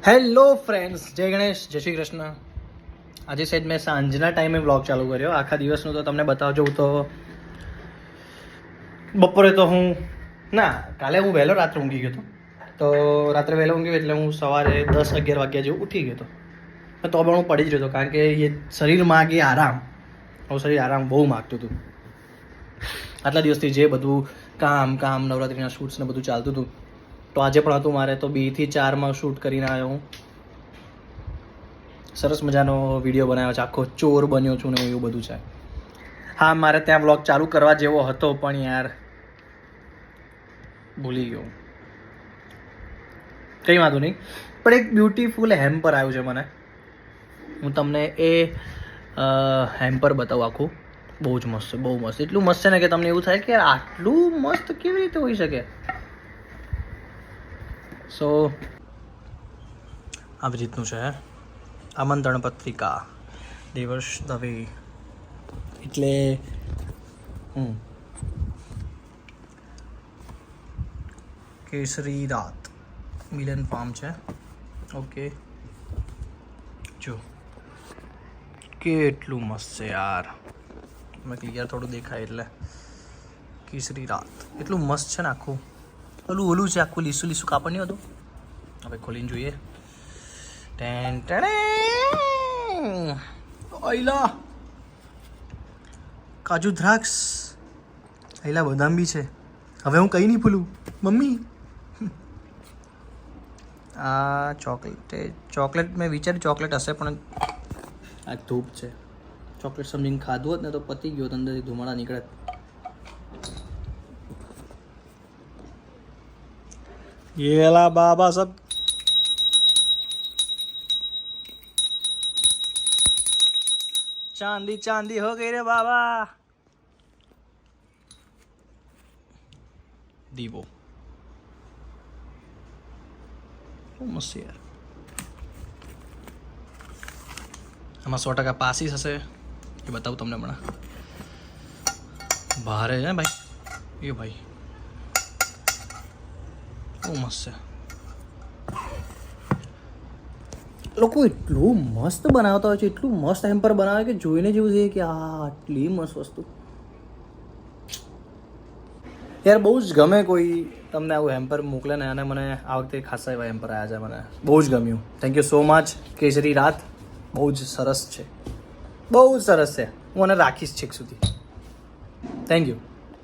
Hello friends, જય ગણેશ, જય શ્રી કૃષ્ણ. આજે સાહેબ મેં સાંજના ટાઈમે બ્લોગ ચાલુ કર્યો. આખા દિવસનું તો તમને બતાવજો. તો બપોરે તો કાલે હું વહેલો રાત્રે ઊંઘી ગયો હતો. તો રાત્રે વહેલો ઊંઘ્યો એટલે હું સવારે 10-11 વાગ્યા જેવું ઉઠી ગયો હતો. તો પણ હું પડી જ રહ્યો હતો, કારણ કે એ શરીર માગે આરામ. મારું શરીર આરામ બહુ માગતું હતું. આટલા દિવસથી જે બધું કામ નવરાત્રિના શૂટ્સ ને બધું ચાલતું હતું, તો આજે પણ હતું મારે. તો 2 થી 4 શૂટ કરીને આવ્યો હું. સરસ મજાનો વિડીયો બનાવ્યો છે, આખો ચોર બન્યો છું ને એવું બધું છે. હા, મારે ત્યાં બ્લોગ ચાલુ કરવા જેવો હતો, પણ યાર ભૂલી ગયો. કંઈ વાંધો નહીં, પણ એક બ્યુટીફુલ હેમ્પર આવ્યું છે મને. હું તમને એ હેમ્પર બતાવું. આખું બહુ જ મસ્ત છે, બહુ મસ્ત. એટલું મસ્ત છે ને કે તમને એવું થાય કે યાર આટલું મસ્ત કેવી રીતે હોઈ શકે. સો આવી રીતનું છે આમંત્રણ પત્રિકા, દેવર્ષ દવે. એટલે કેસરી રાત મિલન ફાર્મ છે. ઓકે, જો કેટલું મસ્ત છે યાર. મેં ક્લિયર થોડું દેખાય એટલે કેસરી રાત એટલું મસ્ત છે ને. આખું ઓલું છે, આખું લીસું લીસું કાપડ નહીં હતું. હવે ખોલીને જોઈએ. ઓઈલા કાજુ દ્રાક્ષ, આઈલા બદામ બી છે. હવે હું કંઈ નહીં ભૂલું મમ્મી. આ ચોકલેટ મેં વિચાર્યું ચોકલેટ હશે, પણ આ ધૂપ છે. ચોકલેટ સમજીને ખાધું હોત ને તો પતી ગયો, અંદરથી ધુમાડા નીકળે. येला बाबा सब चांदी चांदी हो गई रे बाबा. દીવો બહુ મસ્ત યાર. આમાં 100% પાસીસ હશે, એ બતાવું તમને હમણાં. ભારે છે ભાઈ, એ ભાઈ બહુ મસ્ત છે. લોકો એટલું મસ્ત બનાવતા હોય છે, એટલું મસ્ત હેમ્પર બનાવે કે જોઈને જેવું છે કે આ આટલી મસ્ત વસ્તુ. યાર બહુ જ ગમે કોઈ તમને આવું હેમ્પર મોકલે ને. અને મને આ વખતે ખાસા એવા હેમ્પર આવ્યા છે, મને બહુ જ ગમ્યું. Thank you so much. કેસરી રાત બહુ જ સરસ છે, બહુ જ સરસ છે. હું આને રાખીશ છેક સુધી. Thank you.